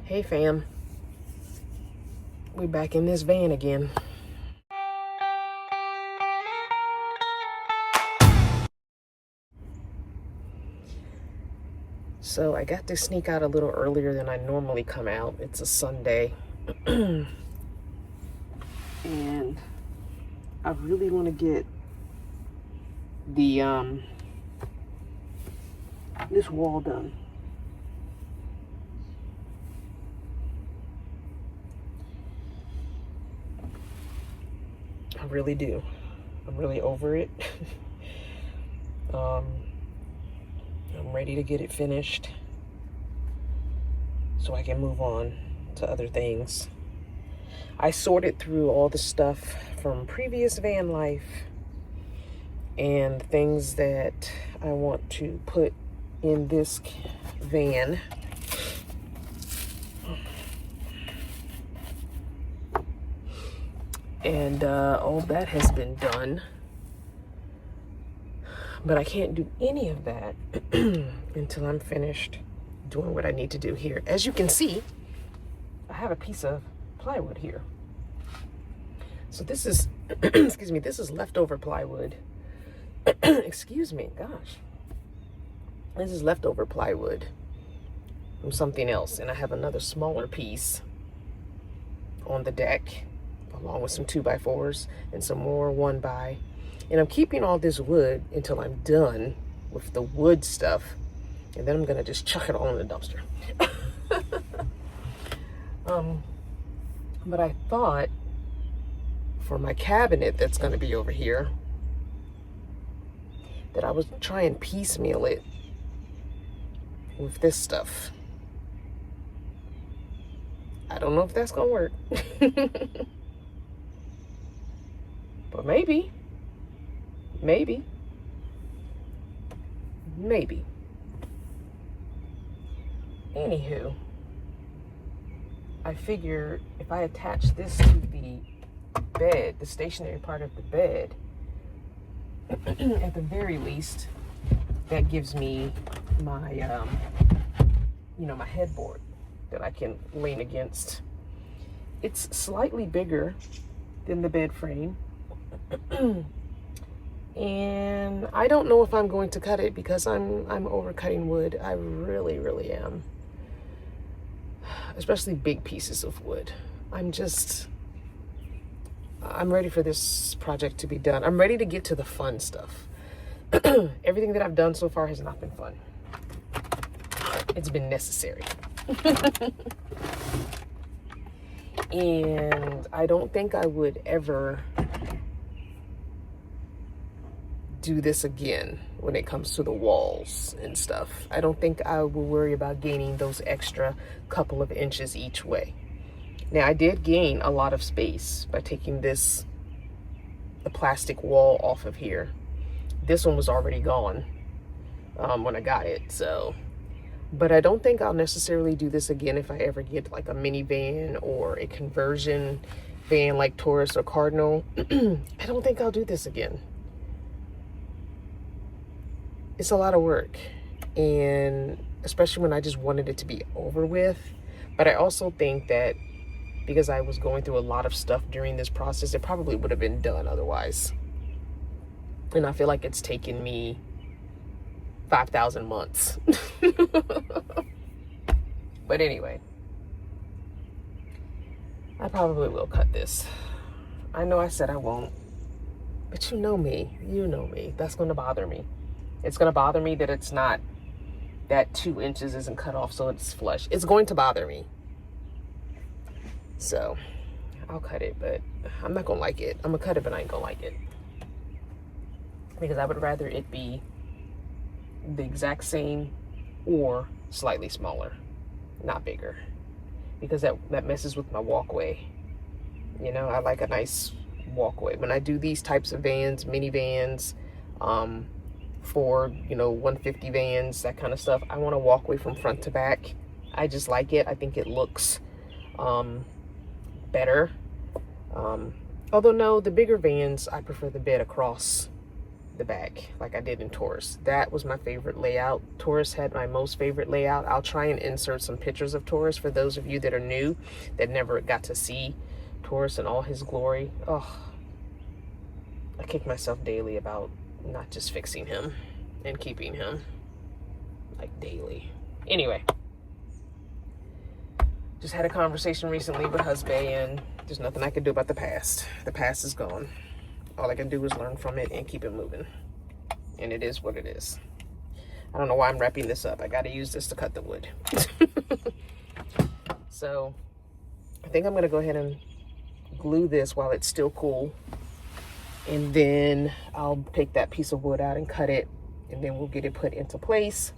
Hey fam, we back in this van again. So I got to sneak out a little earlier than I normally come out. It's a Sunday. And I really want to get the this wall done. I really do. I'm really over it. I'm ready to get it finished so I can move on to other things. I sorted through all the stuff from previous van life and things that I want to put in this van. And all that has been done. But I can't do any of that until I'm finished doing what I need to do here. As you can see, I have a piece of plywood here. So this is, excuse me, this is leftover plywood. Excuse me, gosh. This is leftover plywood from something else. And I have another smaller piece on the deck, along with some 2x4s and some more 1x. And I'm keeping all this wood until I'm done with the wood stuff. And then I'm gonna just chuck it all in the dumpster. But I thought for my cabinet that's gonna be over here, that I would try and piecemeal it with this stuff. I don't know if that's gonna work. But maybe. Maybe. Anywho, I figure if I attach this to the bed, the stationary part of the bed, at the very least, that gives me my, my headboard that I can lean against. It's slightly bigger than the bed frame. And I don't know if I'm going to cut it because I'm overcutting wood. I really am. Especially big pieces of wood. I'm ready for this project to be done. I'm ready to get to the fun stuff. Everything that I've done so far has not been fun. It's been necessary. And I don't think I would ever do this again when it comes to the walls and stuff. I don't think I will worry about gaining those extra couple of inches each way. Now, I did gain a lot of space by taking the plastic wall off of here. This one was already gone when I got it, so. But I don't think I'll necessarily do this again if I ever get like a minivan or a conversion van like Taurus or Cardinal. I don't think I'll do this again. It's a lot of work, and especially when I just wanted it to be over with. But I also think that because I was going through a lot of stuff during this process, it probably would have been done otherwise. And I feel like it's taken me 5,000 months. But anyway, I probably will cut this. I know I said I won't, but you know me, that's going to bother me. It's going to bother me that it's not, that 2 inches isn't cut off so it's flush. It's going to bother me. So I'll cut it, but I'm not going to like it. I'm going to cut it, but I ain't going to like it. Because I would rather it be the exact same or slightly smaller, not bigger. Because that messes with my walkway. You know, I like a nice walkway. When I do these types of vans, minivans, for 150 vans, that kind of stuff, I want to walk away from front to back. I just like it. I think it looks better. Although no, the bigger vans, I prefer the bed across the back like I did in Taurus. That was my favorite layout. Taurus had my most favorite layout. I'll try and insert some pictures of Taurus for those of you that are new, that never got to see Taurus in all his glory. Oh, I kick myself daily about not just fixing him and keeping him, like daily. Anyway, just had a conversation recently with husband, and there's nothing I can do about the past. The past is gone. All I can do is learn from it and keep it moving. And it is what it is. I don't know why I'm wrapping this up. I got to use this to cut the wood. So I think I'm going to go ahead and glue this while it's still cool. And then I'll take that piece of wood out and cut it. And then we'll get it put into place.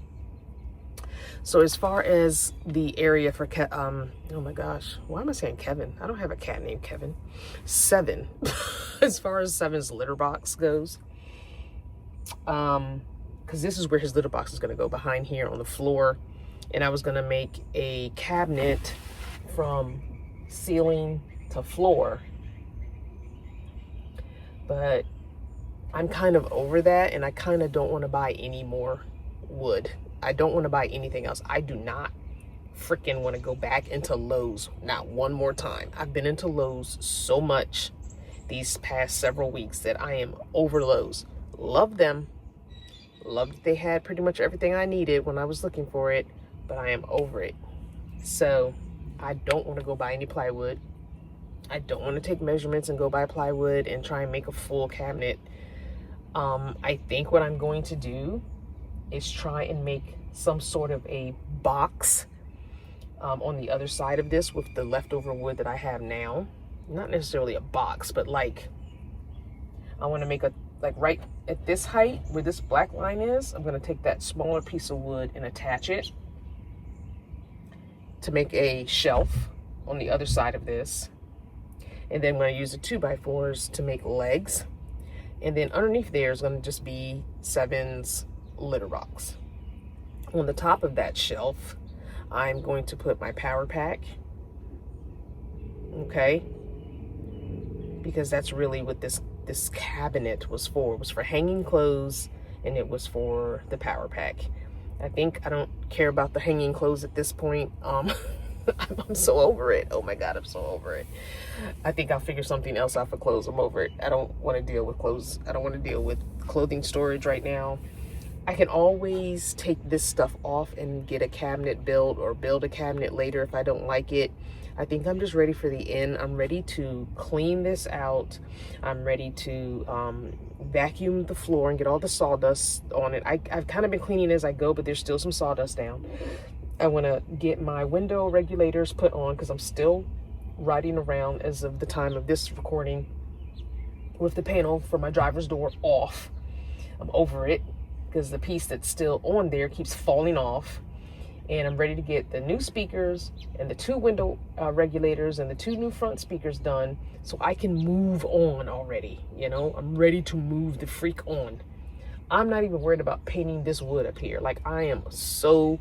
So as far as the area for, oh my gosh, why am I saying Kevin? I don't have a cat named Kevin. Seven. As far as Seven's litter box goes, because this is where his litter box is going to go, behind here on the floor. And I was going to make a cabinet from ceiling to floor. But I'm kind of over that, and I kind of don't want to buy any more wood. I don't want to buy anything else. I do not freaking want to go back into Lowe's, not one more time. I've been into Lowe's so much these past several weeks that I am over Lowe's. Love them. Loved that they had pretty much everything I needed when I was looking for it, but I am over it. So I don't want to go buy any plywood. I don't want to take measurements and go buy plywood and try and make a full cabinet. I think what I'm going to do is try and make some sort of a box on the other side of this with the leftover wood that I have now. Not necessarily a box, but like I want to make a, like right at this height where this black line is, I'm going to take that smaller piece of wood and attach it to make a shelf on the other side of this. And then I'm going to use the 2x4s to make legs. And then underneath there is going to just be Seven's litter box. On the top of that shelf, I'm going to put my power pack. Okay, because that's really what this cabinet was for. It was for hanging clothes, and it was for the power pack. I think I don't care about the hanging clothes at this point. I'm so over it. Oh my God, I'm so over it. I think I'll figure something else out for clothes. I'm over it. I don't want to deal with clothes. I don't want to deal with clothing storage right now. I can always take this stuff off and get a cabinet built, or build a cabinet later if I don't like it. I think I'm just ready for the end. I'm ready to clean this out. I'm ready to vacuum the floor and get all the sawdust on it. I've kind of been cleaning as I go, but there's still some sawdust down. I want to get my window regulators put on because I'm still riding around as of the time of this recording with the panel for my driver's door off. I'm over it because the piece that's still on there keeps falling off. And I'm ready to get the new speakers and the 2 window regulators and the 2 new front speakers done so I can move on already. You know, I'm ready to move the freak on. I'm not even worried about painting this wood up here. Like, I am so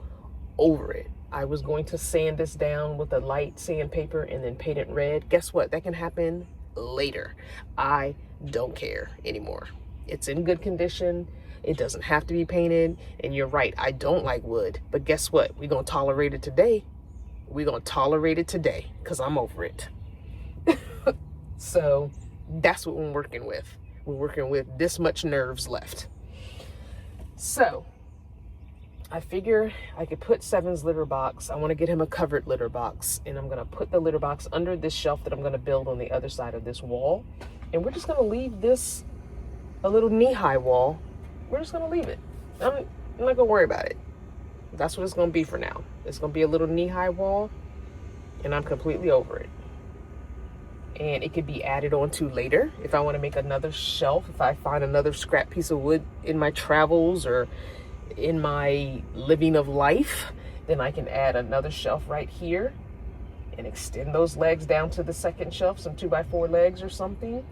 over it. I was going to sand this down with a light sandpaper and then paint it red. Guess what? That can happen later. I don't care anymore. It's in good condition. It doesn't have to be painted. And you're right, I don't like wood. But guess what? We're going to tolerate it today. We're going to tolerate it today because I'm over it. So that's what we're working with. We're working with this much nerves left. So I figure I could put Seven's litter box. I want to get him a covered litter box. And I'm going to put the litter box under this shelf that I'm going to build on the other side of this wall. And we're just going to leave this a little knee-high wall. We're just going to leave it. I'm not going to worry about it. That's what it's going to be for now. It's going to be a little knee-high wall, and I'm completely over it. And it could be added on to later if I want to make another shelf, if I find another scrap piece of wood in my travels or in my living of life, then I can add another shelf right here and extend those legs down to the second shelf, some 2x4 legs or something.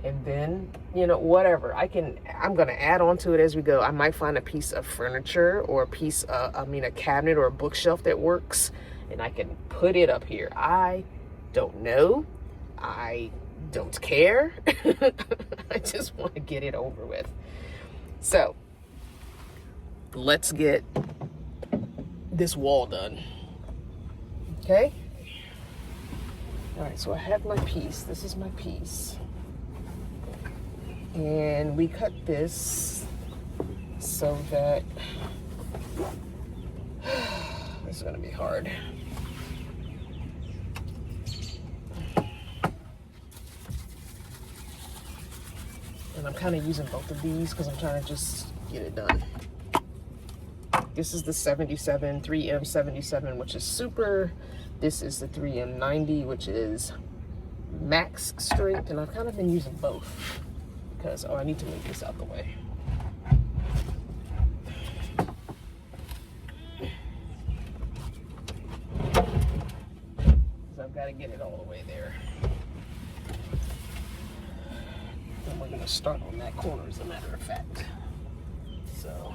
And then, you know, whatever I'm going to add on to it as we go. I might find a piece of furniture or a piece of, a cabinet or a bookshelf that works, and I can put it up here. I don't know. I don't care. I just want to get it over with. So let's get this wall done. Okay. All right, so I have my piece. This is my piece. And we cut this so that this is gonna be hard. And I'm kind of using both of these because I'm trying to just get it done. This is the 77, 3M77, which is super. This is the 3M90, which is max strength. And I've kind of been using both because, oh, I need to move this out the way. So I've got to get it all the way there. And we're going to start on that corner, as a matter of fact. So.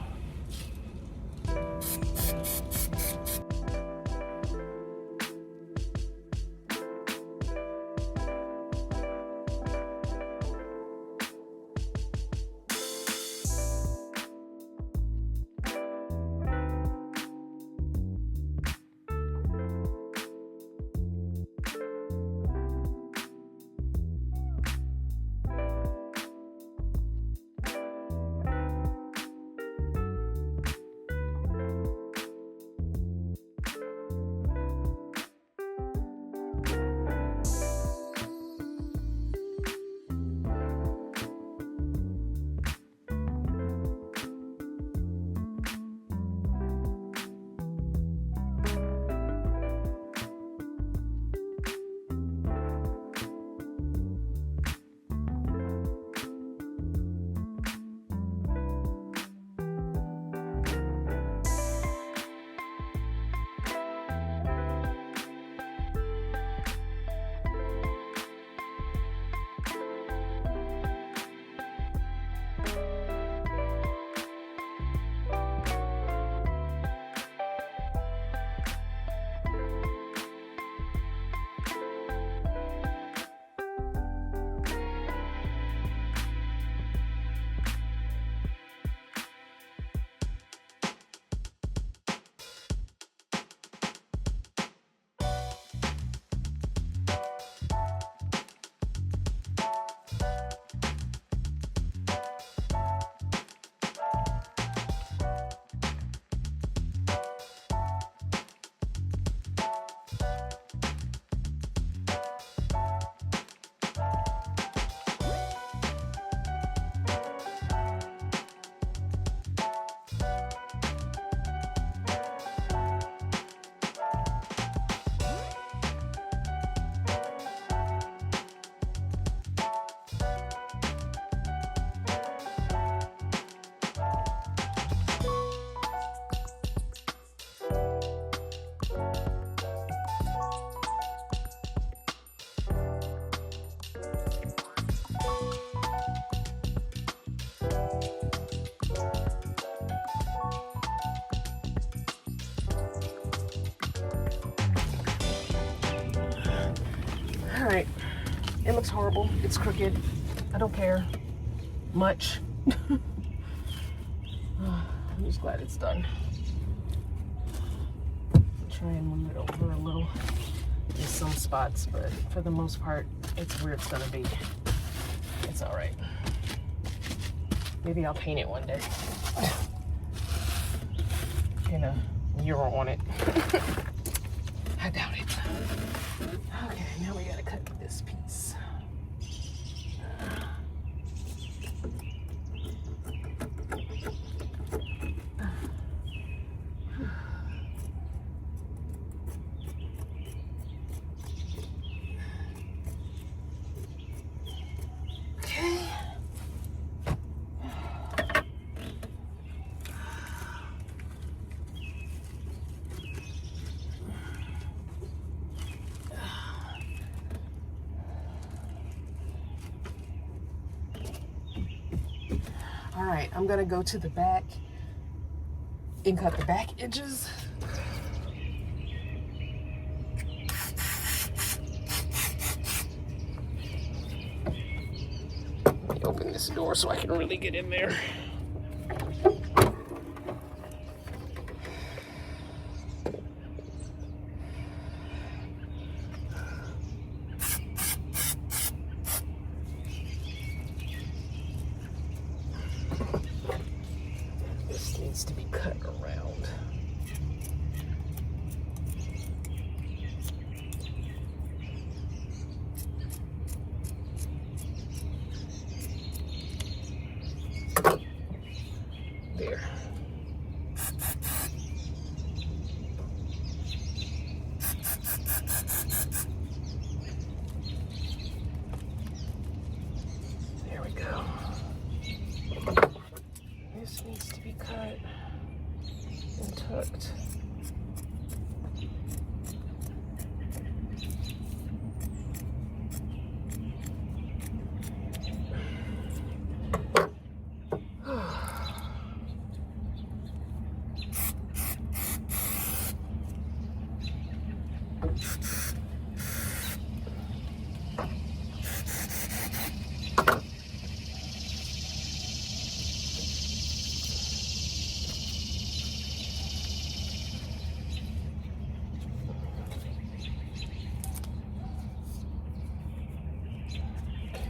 All right, it looks horrible. It's crooked. I don't care much. I'm just glad it's done. I'll try and move it over a little in some spots, but for the most part, it's where it's gonna be. It's all right. Maybe I'll paint it one day. Pin a euro on it. I doubt it. Okay, now we gotta cut this piece. Okay. All right, I'm gonna go to the back and cut the back edges. Let me open this door so I can really get in there.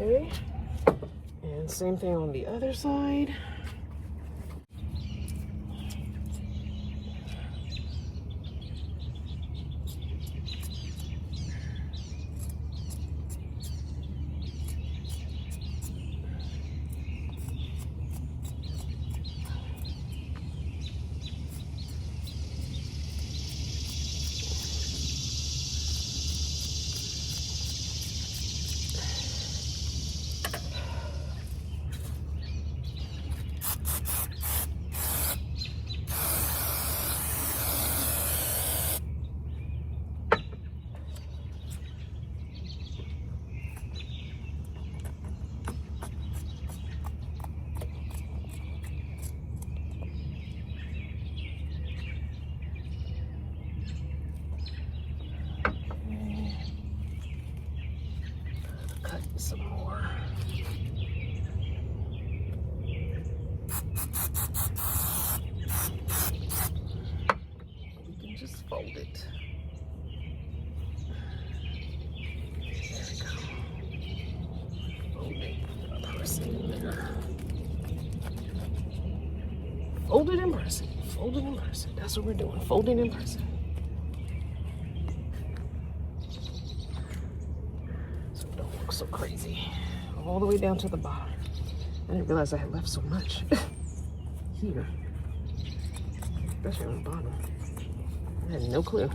Okay, and same thing on the other side. Cut some more. We can just fold it. There we go. Fold it, press it in there. Fold it and press it. Fold it and press it. That's what we're doing. Folding and pressing. So it don't look so crazy. All the way down to the bottom. I didn't realize I had left so much here, especially on the bottom. I had no clue.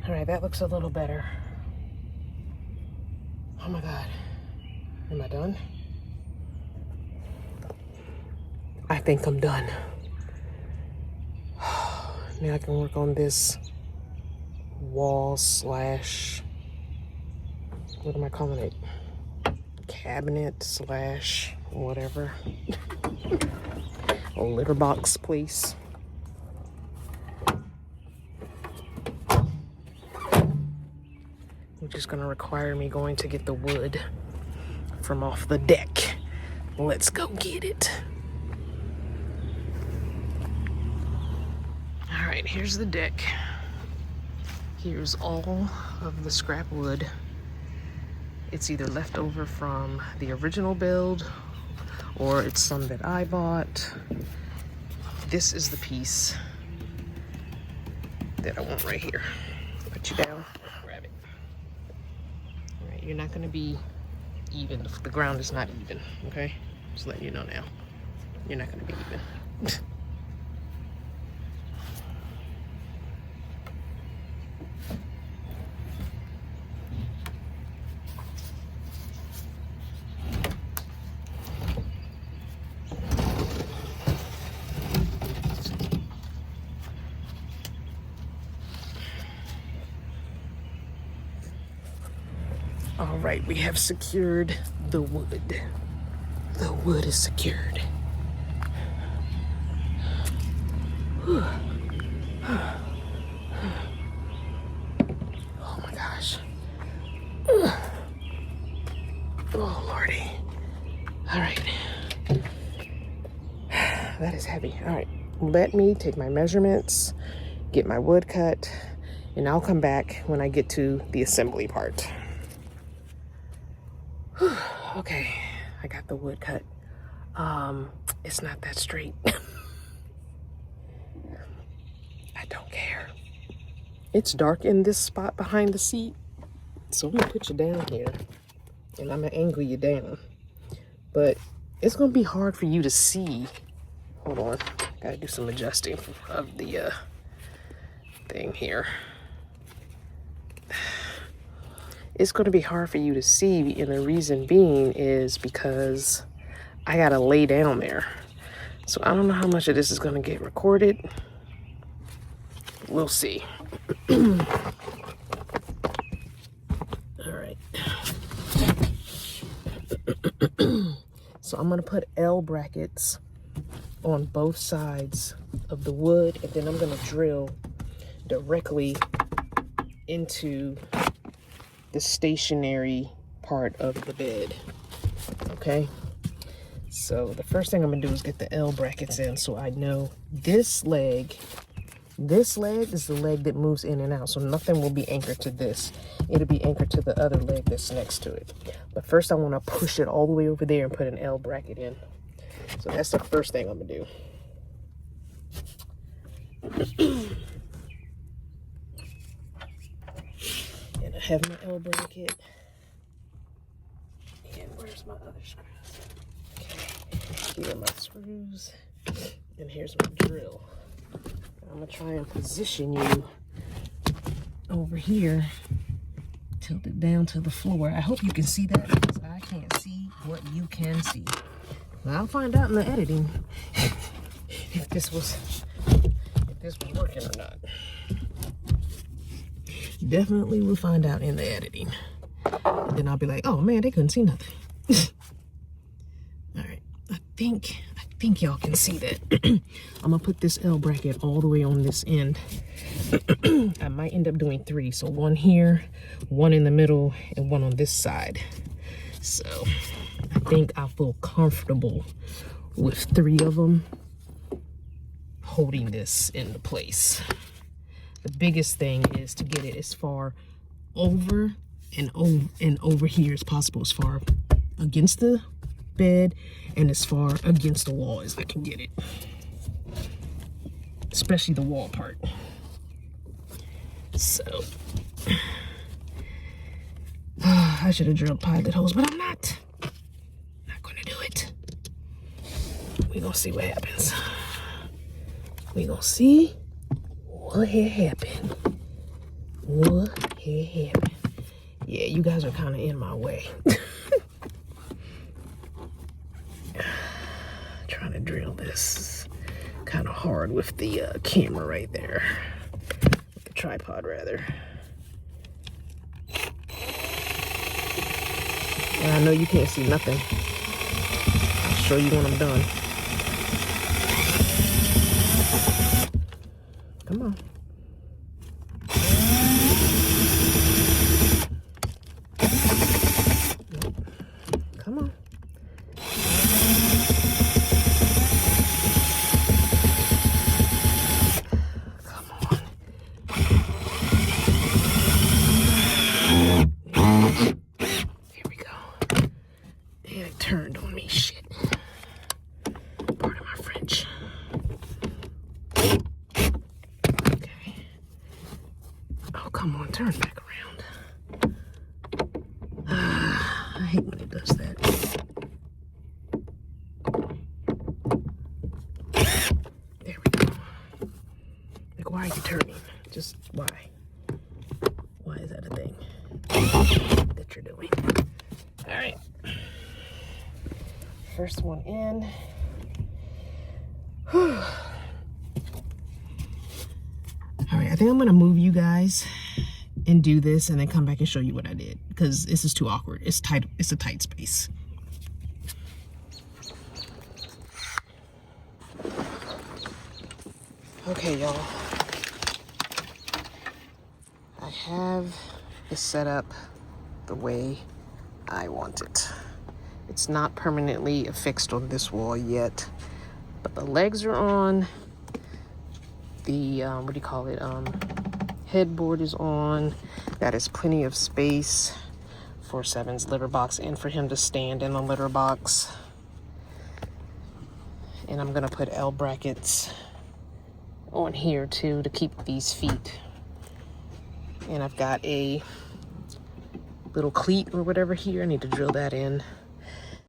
All right, that looks a little better. Oh my God, am I done? I think I'm done. Now I can work on this wall slash, what am I calling it? Cabinet slash whatever. A litter box, please. Which is gonna require me going to get the wood from off the deck. Let's go get it. All right, here's the deck. Here's all of the scrap wood. It's either left over from the original build or it's some that I bought. This is the piece that I want right here. Put you down, grab it. All right, you're not gonna be even. The ground is not even, okay? Just letting you know now. You're not gonna be even. All right, we have secured the wood. The wood is secured. Whew. Oh my gosh. Oh Lordy. All right. That is heavy. All right, let me take my measurements, get my wood cut, and I'll come back when I get to the assembly part. Okay, I got the wood cut. It's not that straight. I don't care. It's dark in this spot behind the seat, so I'm gonna put you down here and I'm gonna angle you down. But it's gonna be hard for you to see. Hold on, gotta do some adjusting of the thing here. It's gonna be hard for you to see, and the reason being is because I gotta lay down there. So I don't know how much of this is gonna get recorded. We'll see. All right. So I'm gonna put L brackets on both sides of the wood, and then I'm gonna drill directly into the stationary part of the bed. Okay, so the first thing I'm gonna do is get the L brackets in, so I know this leg is the leg that moves in and out, so nothing will be anchored to this. It'll be anchored to the other leg that's next to it. But first I want to push it all the way over there and put an L bracket in. So that's the first thing I'm gonna do. And I have my L bracket. And where's my other screws? Okay, here are my screws. And here's my drill. I'm gonna try and position you over here, tilt it down to the floor. I hope you can see that because I can't see what you can see. Well, I'll find out in the editing if this was working or not. Definitely will find out in the editing. And then I'll be like, oh man, they couldn't see nothing. All right, I think y'all can see that. I'm gonna put this L bracket all the way on this end. I might end up doing 3. So 1 here, 1 in the middle, and 1 on this side. So I think I feel comfortable with 3 of them holding this into place. The biggest thing is to get it as far over and over here as possible, as far against the bed and as far against the wall as I can get it, especially the wall part. So I should have drilled pilot holes, but I'm not gonna do it. We're gonna see what happens. We're gonna see what had happened. What had happened. Yeah, you guys are kind of in my way. Trying to drill this kind of hard with the camera right there, with the tripod rather. And I know you can't see nothing. I'll show you when I'm done. Come on. Come on. Turned on me, shit. Pardon my French. Okay. Oh, come on, turn back around. I hate when it does that. There we go. Like, why are you turning? Just why? Why is that a thing that you're doing? All right. First one in. All right, I think I'm gonna move you guys and do this and then come back and show you what I did, because this is too awkward. It's tight, it's a tight space. Okay, y'all. I have it set up the way I want it. It's not permanently affixed on this wall yet, but the legs are on. The, what do you call it? Headboard is on. That is plenty of space 24/7's litter box and for him to stand in the litter box. And I'm gonna put L brackets on here too to keep these feet. And I've got a little cleat or whatever here. I need to drill that in.